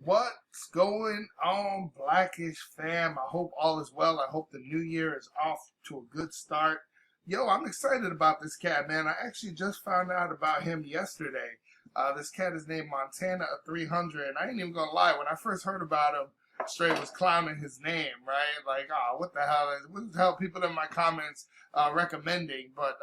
What's going on, Blackish fam? I hope all is well. I hope the new year is off to a good start. Yo, I'm excited about this cat, man. I actually just found out about him yesterday. This cat is named Montana 300, and I ain't even gonna lie. When I first heard about him, straight was clowning his name, right? Like, oh, what the hell people in my comments recommending? But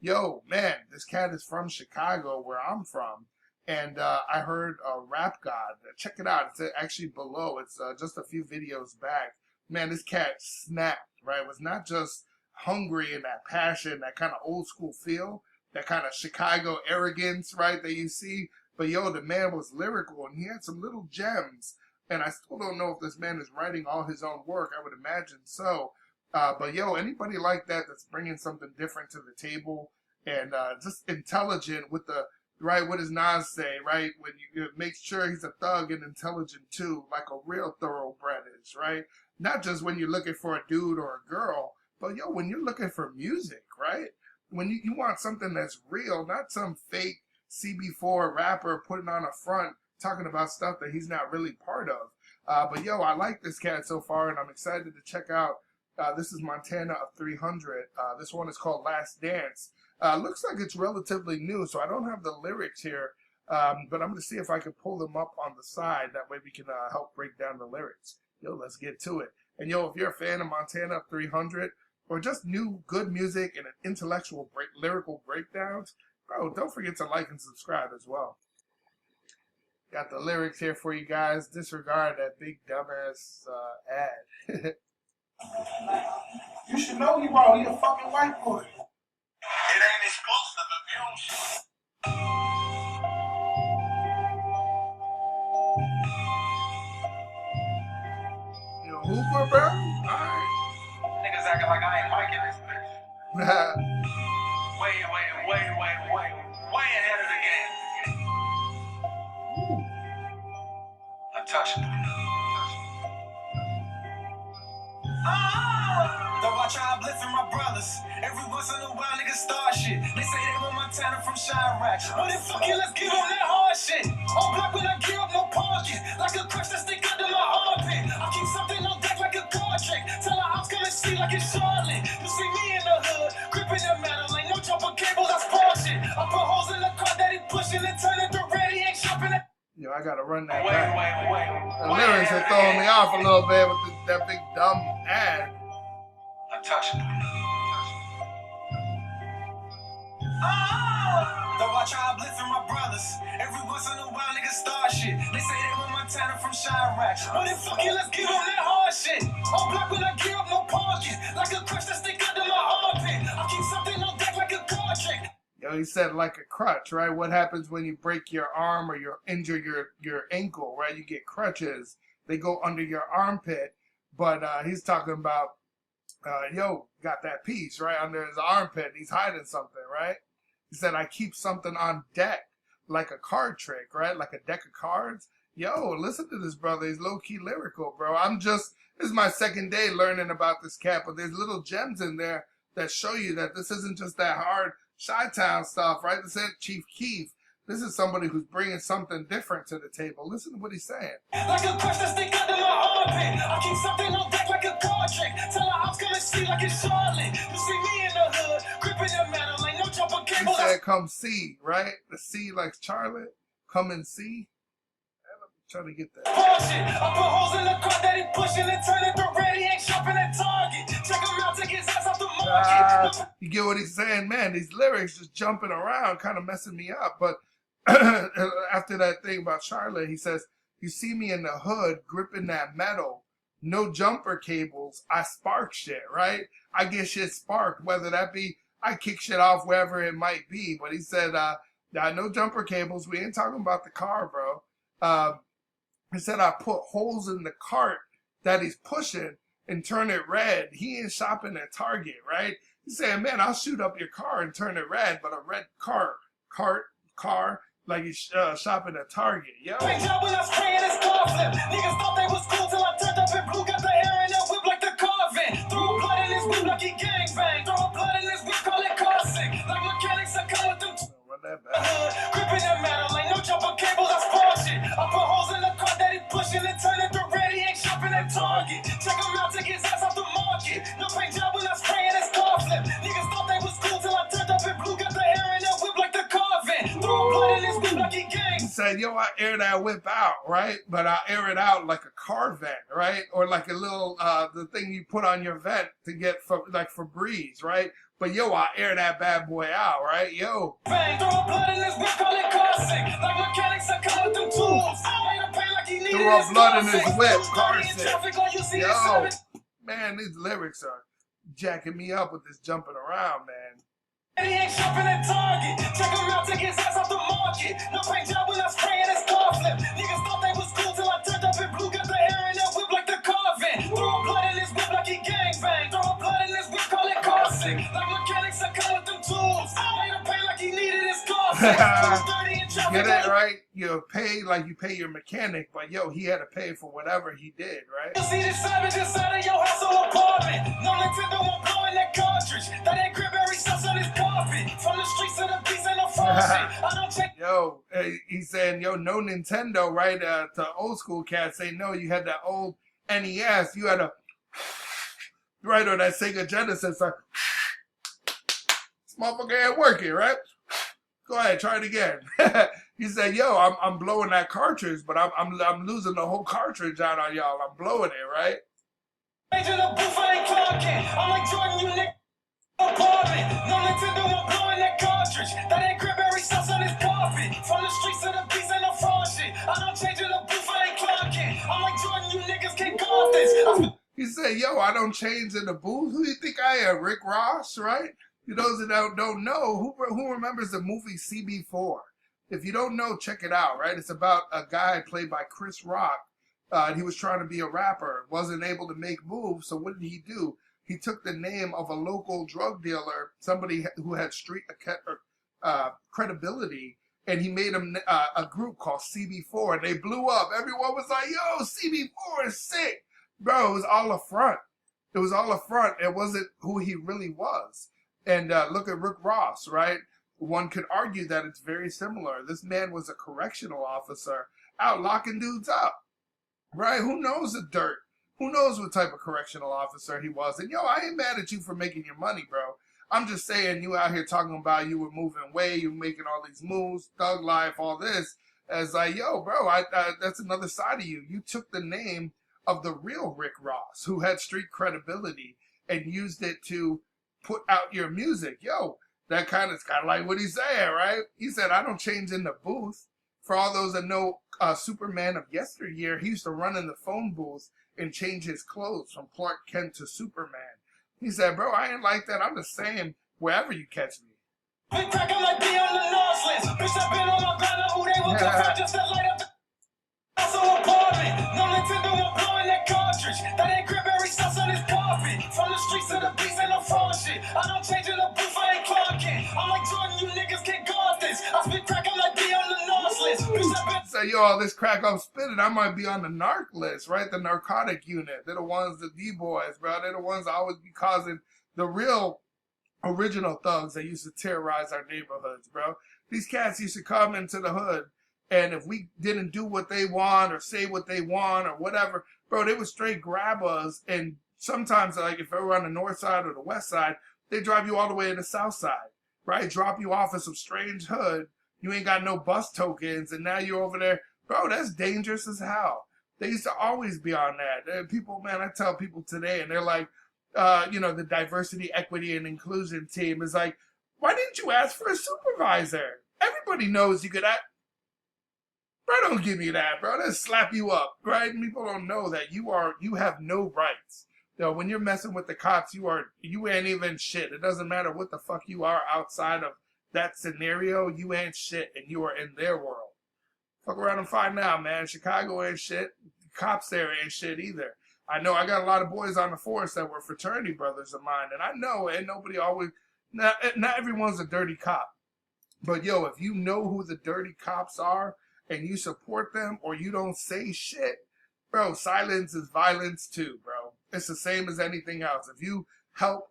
yo, man, this cat is from Chicago, where I'm from. And I heard Rap God. Check it out. It's actually below. It's just a few videos back. Man, this cat snapped, right? It was not just hungry and that passion, that kind of old school feel, that kind of Chicago arrogance, right, that you see. But yo, the man was lyrical and he had some little gems. And I still don't know if this man is writing all his own work. I would imagine so. But yo, anybody like that that's bringing something different to the table and just intelligent with the right, what does Nas say, right? When you make sure he's a thug and intelligent too, like a real thoroughbred is, right? Not just when you're looking for a dude or a girl, but yo, when you're looking for music, right? When you want something that's real, not some fake CB4 rapper putting on a front talking about stuff that he's not really part of. But yo, I like this cat so far, and I'm excited to check out. This is Montana 300. This one is called Last Dance. Looks like it's relatively new, so I don't have the lyrics here, but I'm going to see if I can pull them up on the side. That way we can help break down the lyrics. Yo, let's get to it. And yo, if you're a fan of Montana 300, or just new good music and an intellectual lyrical breakdowns, bro, don't forget to like and subscribe as well. Got the lyrics here for you guys. Disregard that big dumbass ad. You should know you bro, you a fucking white boy. It ain't exclusive if you don't shoot. You know, Hooper, bro? Alright. Niggas acting like I ain't liking this bitch. Way ahead of the game. Untouchable. Though I try uplifting my brothers, every once in a while niggas start shit. They say they want Montana from Chirac. Well then fuck it, let's get on that hard shit. On block when I gear up, no parking. Like a crutch that stick under my armpit. I keep something on deck like a car trick. Tell her I'm coming see like it's Charlotte. You see me in the hood, gripping that metal. Ain't no jumper cables, I spark shit. I put holes in the car that he pushing and turning the red, he ain't shopping it. Yo, I gotta run that back. The lyrics are throwing me off a little bit with that big dumb ad. Untouchable. Though I try uplifting my brothers, every once in a while niggas start shit. They say they want Montana from Chirac. Well then fuck it, let's get on that hard shit. On block when I gear up, no parking. Like a crutch that stick under my armpit. I keep something on deck like a car trick. Yo, he said like a crutch, right? What happens when you break your arm or you injure your ankle, right? You get crutches. They go under your armpit. But he's talking about, yo, got that piece, right, under his armpit. He's hiding something, right? He said, I keep something on deck, like a card trick, right? Like a deck of cards. Yo, listen to this brother. He's low-key lyrical, bro. This is my second day learning about this cat, but there's little gems in there that show you that this isn't just that hard Chi-Town stuff, right? This ain't Chief Keef. This is somebody who's bringing something different to the table. Listen to what he's saying. Like a crutch that stick under my armpit. I keep something on deck like a car trick. Tell her I'm coming see like it's Charlotte. You see me in the hood, gripping that metal. Ain't no jumper cables. He said come see, right? The C like Charlotte. Come and see. Let me try to get that. I put holes in the car that he pushing and turning the red. He ain't shopping at Target. Check him out, take his ass off the market. You get what he's saying, man? These lyrics just jumping around, kind of messing me up. But after that thing about Charlotte, he says, you see me in the hood gripping that metal, no jumper cables, I spark shit, right? I get shit sparked, whether that be, I kick shit off wherever it might be. But he said, no jumper cables, we ain't talking about the car, bro. He said, I put holes in the cart that he's pushing and turn it red. He ain't shopping at Target, right? He's saying, man, I'll shoot up your car and turn it red, but a red car, like he's shopping at Target, yo. Big job when I spray in his car flip. Niggas thought they was cool till I turned up in blue. Got the air in that whip like the carving. Throw blood in his whip like he gangbang. Throw blood in his whip, call it car sick. Like mechanics, I come with them. Run that back. Gripping that metal, ain't no jumper cables, I spark shit. I put holes in the car that he Pushing and turning the ready, ain't shopping at Target. Check him out, take his ass off the market. No paint job when I spraying his car flip. Niggas thought they was cool till I turned up in blue. Got the air in that whip like the carvin'. Throw blood in his whip like he gang. He said, yo, I air that whip out, right? But I air it out like a car vent, right? Or like a little, the thing you put on your vent to get, for, like Febreze, right? But yo, I air that bad boy out, right? Yo. Bang, throw blood in his whip, call it car sick. Like mechanics that come with them tools. Made him pay like he needed Threw up his blood car in his sick. whip, Too car dirty in sick. traffic, all you see is Yo, savage. man, these lyrics are jacking me up with this jumping around, man. He ain't shopping at Target. Check him out, take his ass off the market. No paint job when I spraying his car flip. Niggas thought they was cool till I turned up in blue. Got the air in that whip like the carvin'. Throw blood in his whip like he gang bang. Throw blood in his whip, call it car sick. Like mechanics that come with them tools. Made him pay like he needed his car sick. Too dirty in traffic. Get it, right? You pay like you pay your mechanic, but yo, he had to pay for whatever he did, right? You see the savage inside of your house or apartment. No Nintendo won't blow in that cartridge. That ain't Cranberry sauce on his carpet. From the streets to the beats ain't no faucet. I don't check. Yo, he's saying, yo, no Nintendo, right? To old school cats say, no, you had that old NES, you had a, right, or that Sega Genesis, like, this motherfucker ain't working, right? Go ahead, try it again. He said, yo, I'm blowing that cartridge, but I'm losing the whole cartridge out on y'all. I'm blowing it, right? Major the booth, I ain't clocking. I'm like Jordan, you nigga. Apartment. No Nintendo won't blow in that cartridge. That ain't Cranberry sauce on his carpet. From the streets to the beats ain't no fraud shit. I don't change in the booth, I ain't clocking. I'm like Jordan, you niggas can't guard this. He said, yo, I don't change in the booth. Who do you think I am, Rick Ross, right? You those that don't know, who remembers the movie CB4? If you don't know, check it out, right? It's about a guy played by Chris Rock. He was trying to be a rapper, wasn't able to make moves, so what did he do? He took the name of a local drug dealer, somebody who had street credibility, and he made him a group called CB4, and they blew up. Everyone was like, yo, CB4 is sick. Bro, it was all a front. It was all a front. It wasn't who he really was. And look at Rick Ross, right? One could argue that it's very similar. This man was a correctional officer out locking dudes up, right? Who knows the dirt? Who knows what type of correctional officer he was? And yo, I ain't mad at you for making your money, bro. I'm just saying you out here talking about you were moving weight, you were making all these moves, thug life, all this. As like, yo, bro, that's another side of you. You took the name of the real Rick Ross, who had street credibility, and used it to put out your music. Yo, that kind of like what he's saying, right? He said, I don't change in the booth. For all those that know Superman of yesteryear, he used to run in the phone booth and change his clothes from Clark Kent to Superman. He said, bro, I ain't like that. I'm the same wherever you catch me. Big crack, I'm like be on the North list. Bitch, I've been on my grind, who they will confront just to light up the also apartment. No Nintendo won't blow in that cartridge. That ain't Cranberry sauce on his carpet. From the streets to the beats ain't no fraud shit. I don't change in the booth, I ain't clocking. I'm like Jordan, you niggas can't guard this. I spit crack, I'm like be on the North list. Bitch, I've been Say, yo, all this crack I'm spitting, I might be on the narc list, right? The narcotic unit. They're the ones, the D-boys, bro. They're the ones that always be causing the real original thugs that used to terrorize our neighborhoods, bro. These cats used to come into the hood, and if we didn't do what they want or say what they want or whatever, bro, they would straight grab us. And sometimes, like, if they were on the north side or the west side, they drive you all the way to the south side, right? Drop you off in some strange hood. You ain't got no bus tokens, and now you're over there. Bro, that's dangerous as hell. They used to always be on that. And people, man, I tell people today, and they're like, the diversity, equity, and inclusion team is like, why didn't you ask for a supervisor? Everybody knows you could act. Bro, don't give me that, bro. They'll slap you up, right? People don't know that you have no rights. When you're messing with the cops, you ain't even shit. It doesn't matter what the fuck you are outside of that scenario, you ain't shit, and you are in their world. Fuck around and find out, man. Chicago ain't shit. Cops there ain't shit either. I know I got a lot of boys on the force that were fraternity brothers of mine, and I know ain't nobody always, not everyone's a dirty cop. But yo, if you know who the dirty cops are and you support them or you don't say shit, bro, silence is violence too, bro. It's the same as anything else. If you help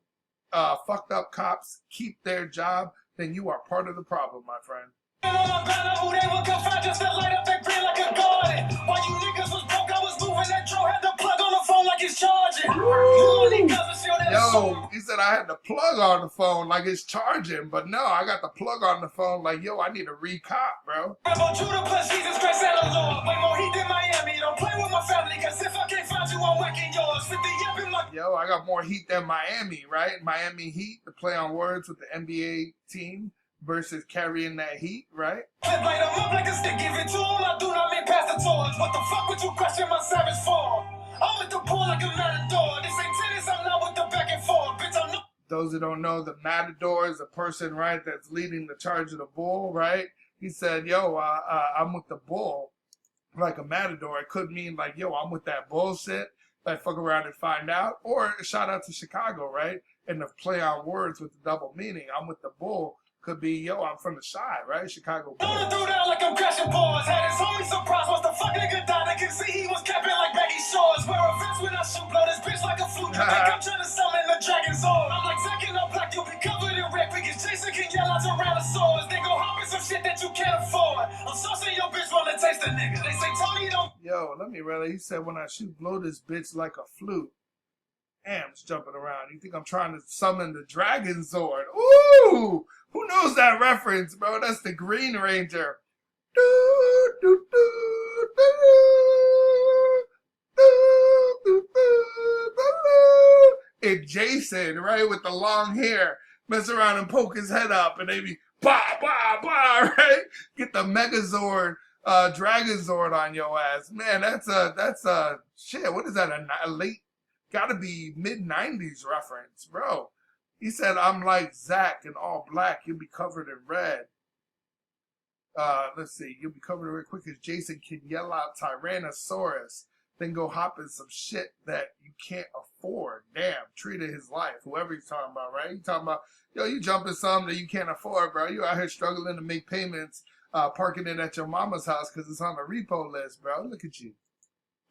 fucked up cops keep their job, then you are part of the problem, my friend. on my grind, who they will confront just to light up that green like a garden. While you niggas was Yo, he said I had the plug on the phone like it's charging, but no, I got the plug on the phone like, yo, I need a recop, bro. Judah plus Jesus Christ and the Lord. Way more heat than Miami. Don't play with my family, cause if I can't find you, I'm whacking yours. 50 up in my... Yo, I got more heat than Miami, right? Miami Heat, the play on words with the NBA team versus carrying that heat, right? Flip light 'em up like a stick, give it to 'em. I do not mean pass the torch. What the fuck would you question my savage for? I'm with the ball like a matador. This ain't tennis, I'm not with the back and forth. Bitch, I'm not... Those who don't know, the matador is a person, right, that's leading the charge of the bull, right? He said, yo, I'm with the bull like a matador. It could mean like, yo, I'm with that bullshit. Like, fuck around and find out. Or a shout out to Chicago, right? And the play on words with the double meaning. I'm with the bull. Could be, yo, I'm from the Shy, right? Chicago Bulls. Don't throw down like I'm crashing balls. Had his homie surprised once the fuck nigga died. I can see he was capping like baggy shorts. Wear a vest when I shoot, blow this bitch like a flute. I think I'm trying to summon the dragon's sword. I'm like Zack up black, you'll be covered in red. Because Jason can yell out Tyrannosaurus. Then go hop in some shit that you can't afford. I'm saucing your bitch wanna taste a nigga. They say Tony don't... Yo, let me really. He said when I shoot, blow this bitch like a flute. Am's jumping around. You think I'm trying to summon the dragon sword? Ooh! Who knows that reference, bro? That's the Green Ranger. Do, do, do, do, do, do, do, do. And Jason, right, with the long hair, mess around and poke his head up, and they be bah, bah, bah, right? Get the Megazord, Dragon Zord on your ass. Man, that's a, shit, what is that, a late, gotta be mid-90s reference, bro. He said, I'm like Zack in all black. You'll be covered in red. Let's see. You'll be covered in red quick as Jason can yell out Tyrannosaurus. Then go hop in some shit that you can't afford. Damn. Treated his life. Whoever he's talking about, right? He's talking about, yo, you jumping something that you can't afford, bro. You out here struggling to make payments, parking it at your mama's house because it's on the repo list, bro. Look at you.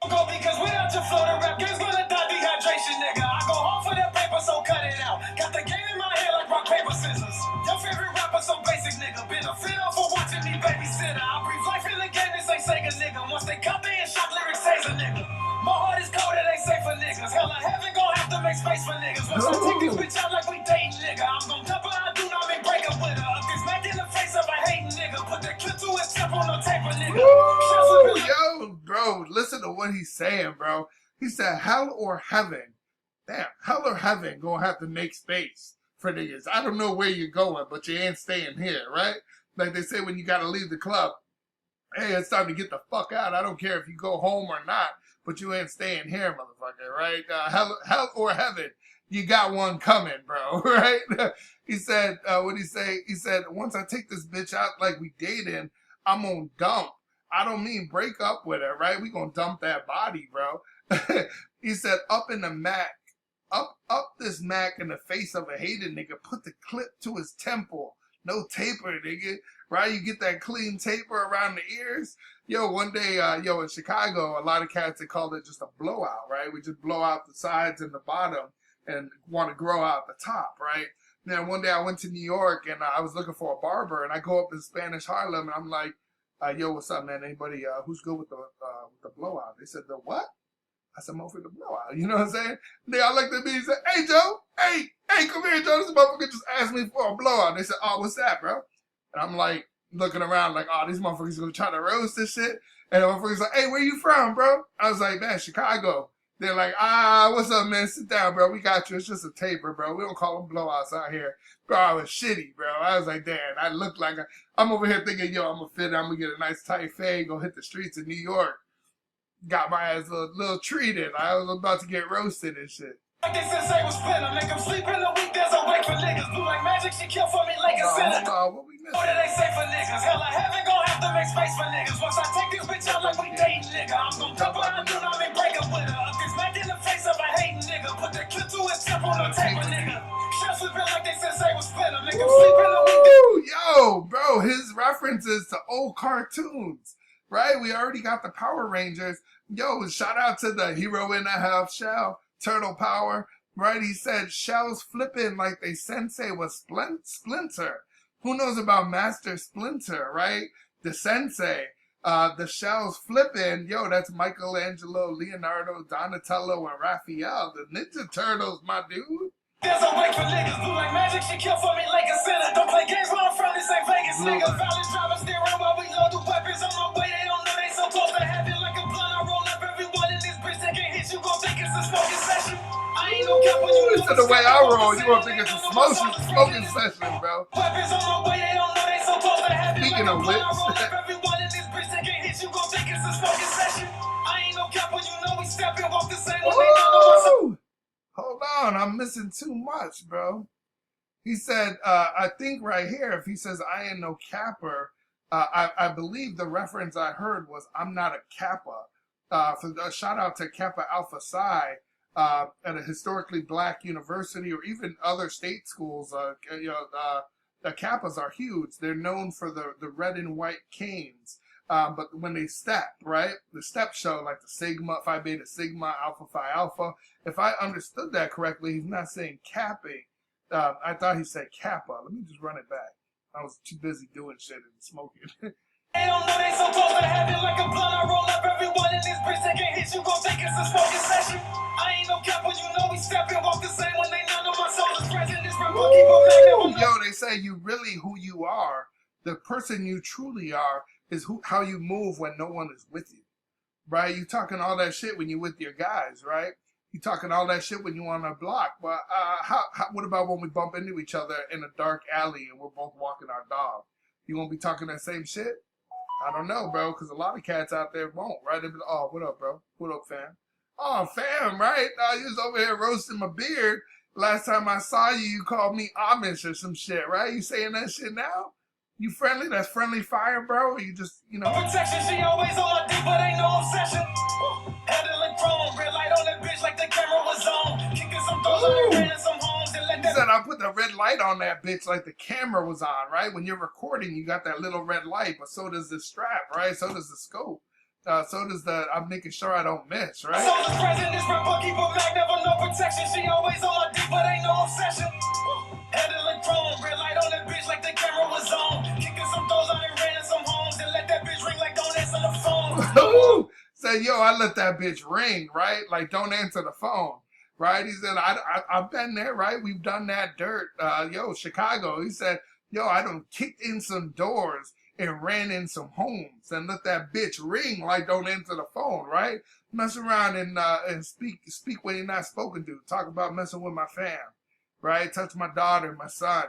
Go because without your floater rap, game's gonna die dehydration, nigga. I go home for that paper, so cut it out. Got the game in my head like rock, paper, scissors. Your favorite rapper, some basic nigga. Been a fit off for watching me babysitter. I breathe life in the game, this ain't Sega, nigga. Once they cut me and shot lyrics, says a nigga. My heart is cold, it ain't safe for niggas. Hell, I haven't gonna have to make space for niggas. Once I take this bitch out like we dating, nigga. I'm gonna dump her, I do not mean break up with her. If this smack in the face of a hating nigga, put that clip to his tip on the taper, nigga. Yo, bro, listen to what he's saying, bro. He said, hell or heaven. Damn, hell or heaven gonna have to make space for niggas. I don't know where you're going, but you ain't staying here, right? Like they say when you gotta leave the club, hey, it's time to get the fuck out. I don't care if you go home or not, but you ain't staying here, motherfucker, right? Hell or heaven, you got one coming, bro, right? He said, what'd he say? He said, once I take this bitch out like we dating, I'm gonna dump. I don't mean break up with her, right? We gonna dump that body, bro. He said, up in the Mac, up this Mac in the face of a hated nigga, put the clip to his temple. No taper, nigga, right? You get that clean taper around the ears. Yo, one day, in Chicago, a lot of cats, they called it just a blowout, right? We just blow out the sides and the bottom and want to grow out the top, right? Then one day I went to New York and I was looking for a barber and I go up in Spanish Harlem and I'm like, yo, what's up, man? Anybody who's good with the blowout? They said, the what? I said, motherfucker, the blowout. You know what I'm saying? They all looked at me and said, hey, Joe, hey, come here, Joe. This motherfucker just asked me for a blowout. They said, oh, what's that, bro? And I'm like, looking around like, oh, these motherfuckers are going to try to roast this shit. And the motherfuckers like, hey, where you from, bro? I was like, man, Chicago. They're like, what's up, man? Sit down, bro. We got you. It's just a taper, bro. We don't call them blowouts out here. Bro, I was shitty, bro. I was like, damn, I look like I'm over here thinking, yo, I'm going to fit it. I'm going to get a nice tight fade, go hit the streets of New York. Got my ass a little treated. I was about to get roasted and shit. Like they said, say was splinter. Make them sleep in the week. There's a wake for niggas. Do like magic, she kill for me like a sinner. What we missing? What did they say for niggas? Hell, I haven't gonna have to make space for niggas. Once I take this bitch out like we dating, nigga, I'm gonna dump her, I do not mean break up with her. If this smack in the face of a hating nigga, put that clip to his tip on the taper, nigga. Shots whipping like they said, say was splinter. Make them sleep in the week. Yo, bro, his references to old cartoons. Right? We already got the Power Rangers. Yo, shout out to the hero in a half shell, Turtle Power. Right? He said shells flipping like they sensei was Splinter. Who knows about Master Splinter, right? The sensei. The shells flipping. Yo, that's Michelangelo, Leonardo, Donatello, and Raphael. The Ninja Turtles, my dude. There's a way for niggas blue like magic. She kill for me like a sinner. Don't play games where I'm from. This ain't Vegas, nigga. Violence driving steering while we load the weapons on my way. They don't know they so close to heaven like a blunt. I roll up everyone in this bitch that can hit you. Gon' think it's a smoking session. I ain't no cap when you know Listen to the way I roll. You gonna think it's a smoking session, bro. weapons on my way. They don't know they so close to heaven. Speaking of which, Everyone in this bitch that can hit you. Gon' think it's a smoking session. I ain't no cap when you know we step and walk the same when they know my hold on, I'm missing too much, bro. He said, I think right here, if he says I ain't no capper, I believe the reference I heard was I'm not a Kappa. Shout out to Kappa Alpha Psi at a historically black university or even other state schools. The Kappas are huge. They're known for the red and white canes. But when they step, right, the step show like the Sigma, Phi Beta Sigma, Alpha Phi Alpha. If I understood that correctly, he's not saying capping. I thought he said Kappa. Let me just run it back. I was too busy doing shit and smoking. They don't know they so close to heaven like a blunt. I roll up everyone in this bitch that can hit you. Gon' think it's a smoking session. I ain't no cap when you know we step and walk the same when they know my soul is present. This rap will keep a magnet. Yo, they say you really who you are, the person you truly are, is how you move when no one is with you, right? You talking all that shit when you with your guys, right? You talking all that shit when you on a block, but what about when we bump into each other in a dark alley and we're both walking our dog? You gonna be talking that same shit? I don't know, bro, because a lot of cats out there won't, right? They'll be like, oh, what up, bro? What up, fam? Oh, fam, right? You was over here roasting my beard. Last time I saw you, you called me Amish or some shit, right? You saying that shit now? You friendly? That's friendly fire, bro? Or you just, Protection, she always on my dick, but ain't no obsession. Handling chrome, red light on that bitch like the camera was on. Kicking some doors out and some homes and let He said I put the red light on that bitch like the camera was on, right? When you're recording, you got that little red light, but so does the strap, right? So does the scope. So does I'm making sure I don't miss, right? So the president is rap, keep a mag, never no protection. She always on my dick, but ain't no obsession. Handling chrome, red light on that bitch like the camera was on. Kicking some doors out and ran some homes and let that bitch ring like don't answer the phone. Say, yo, I let that bitch ring, right? Like, don't answer the phone, right? He said, I've been there, right? We've done that dirt. Chicago. He said, yo, I done kicked in some doors and ran in some homes and let that bitch ring like don't answer the phone, right? Mess around and speak when you're not spoken to. Talk about messing with my fam, right? Touch my daughter, my son.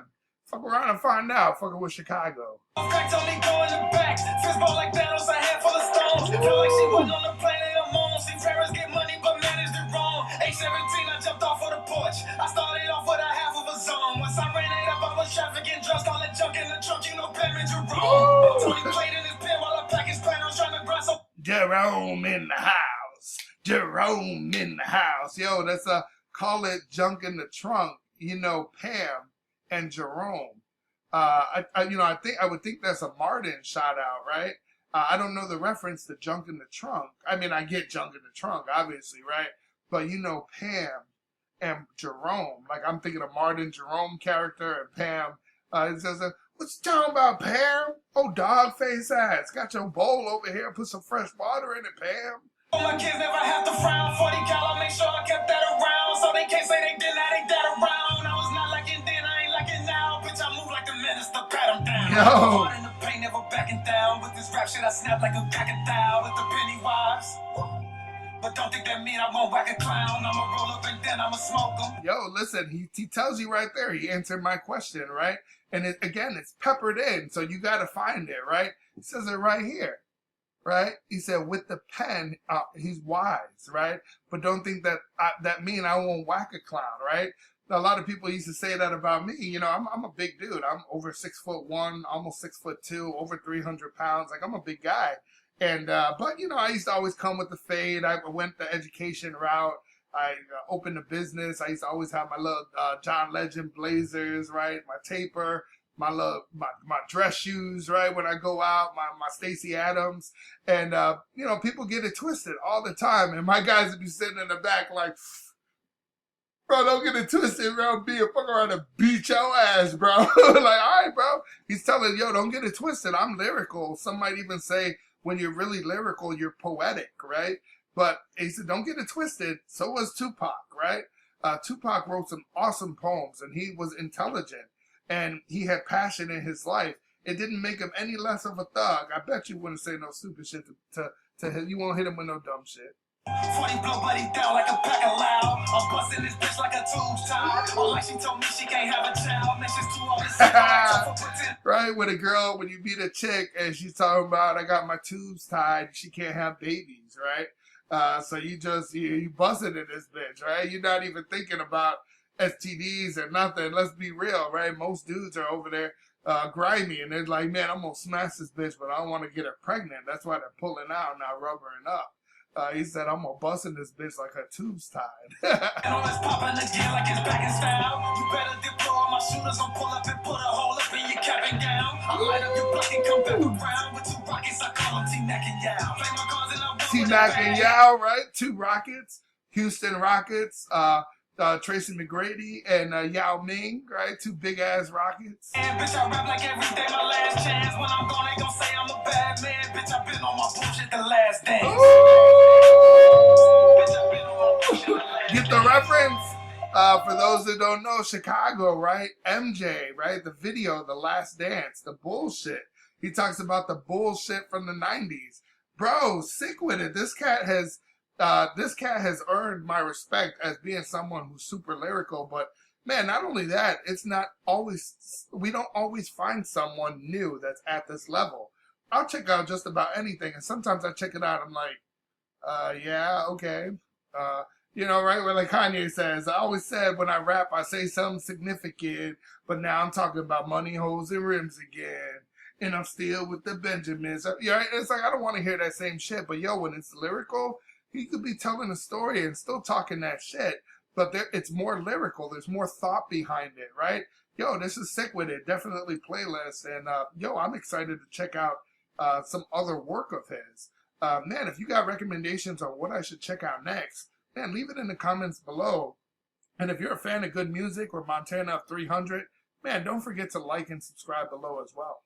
Fuck around and find out. Fucking with Chicago. Cracked on me going in the back. Fistball like Thanos, a handful of stones. Felt like she wasn't on the planet of moon. See Ferris get money but managed it wrong. Age 17, I jumped off of the porch. I started off with a half of a zone. Once I ran it up, I was trafficking drugs. All that junk in the trunk, you know damage you're wrong. Tony played in his pen while I pack his pen. I was trying to grind so. Jerome in the house. Jerome in the house. Yo, that's call it junk in the trunk. Pam and Jerome. I would think that's a Martin shout out, right? I don't know the reference to junk in the trunk. I mean, I get junk in the trunk, obviously, right? But Pam and Jerome, like I'm thinking of Martin Jerome character and Pam. It says, what you talking about, Pam? Oh, dog face ass. Got your bowl over here. Put some fresh water in it, Pam. My kids never have to frown. 40 cal, I make sure I kept that around. So they can't say they did not take that around. I was not liking then, I ain't liking now. Bitch, I move like the minister, pat him down. Yo. Hard in the pain, never backing down. With this rap shit, I snap like a crocodile with the Pennywise. But don't think that mean I won't whack a clown. I'ma roll up and then I'ma smoke him. Yo, listen, he tells you right there. He answered my question, right? And it's peppered in, so you got to find it, right? It says it right here. Right? He said, with the pen, he's wise, right? But don't think that mean I won't whack a clown, right? A lot of people used to say that about me. I'm a big dude. I'm over 6'1", almost 6'2", over 300 pounds. Like, I'm a big guy. And, but I used to always come with the fade. I went the education route. I opened a business. I used to always have my little John Legend blazers, right? My taper. My dress shoes, right? When I go out, my Stacey Adams, and people get it twisted all the time, and my guys would be sitting in the back like, bro, don't get it twisted, bro. Be a fuck around and beat your ass, bro. Like, all right, bro. He's telling, yo, don't get it twisted. I'm lyrical. Some might even say when you're really lyrical, you're poetic, right? But he said, don't get it twisted. So was Tupac, right? Tupac wrote some awesome poems, and he was intelligent, and he had passion in his life. It didn't make him any less of a thug. I bet you wouldn't say no stupid shit to him. You won't hit him with no dumb shit. 40 blow buddy down like a pack of loud. I'm busting this bitch like a tube tie. Or like she told me she can't have a child. Mentions to all this right, when you meet a chick and she's talking about, I got my tubes tied, she can't have babies, right? So you busted in this bitch, right? You're not even thinking about STDs or nothing. Let's be real, right? Most dudes are over there grimy, and they're like, man, I'm gonna smash this bitch, but I don't want to get her pregnant. That's why they're pulling out, not rubbering up. He said, I'm gonna bust in this bitch like her tubes tied. And always popping again like it's back in style. You better deploy my shooters, I'm pull up and put a hole up in your cap and gown. I light up your block and come back around with 2 rockets. I call them T-Mac and Yow. Play my cards and I T-Mac and Yow, right? 2 Rockets, Houston Rockets, Tracy McGrady and Yao Ming, right? 2 big ass Rockets. And bitch, I rap like every day my last chance. When I'm gone, they gon' say I'm a bad man. Bitch, I've been on my bullshit the last dance. Get the reference? For those that don't know, Chicago, right? MJ, right? The video, The Last Dance, the bullshit. He talks about the bullshit from the 90s. Bro, sick with it. This cat has earned my respect as being someone who's super lyrical. But man, not only that, we don't always find someone new that's at this level. I'll check out just about anything, and sometimes I check it out, I'm like, yeah, okay. You know, right? Where like Kanye says, I always said when I rap, I say something significant, but now I'm talking about money, hoes, and rims again. And I'm still with the Benjamins. Yeah, it's like, I don't want to hear that same shit, but yo, when it's lyrical, he could be telling a story and still talking that shit, but it's more lyrical. There's more thought behind it, right? Yo, this is sick with it. Definitely playlist. And yo, I'm excited to check out some other work of his. Man, if you got recommendations on what I should check out next, man, leave it in the comments below. And if you're a fan of good music or Montana 300, man, don't forget to like and subscribe below as well.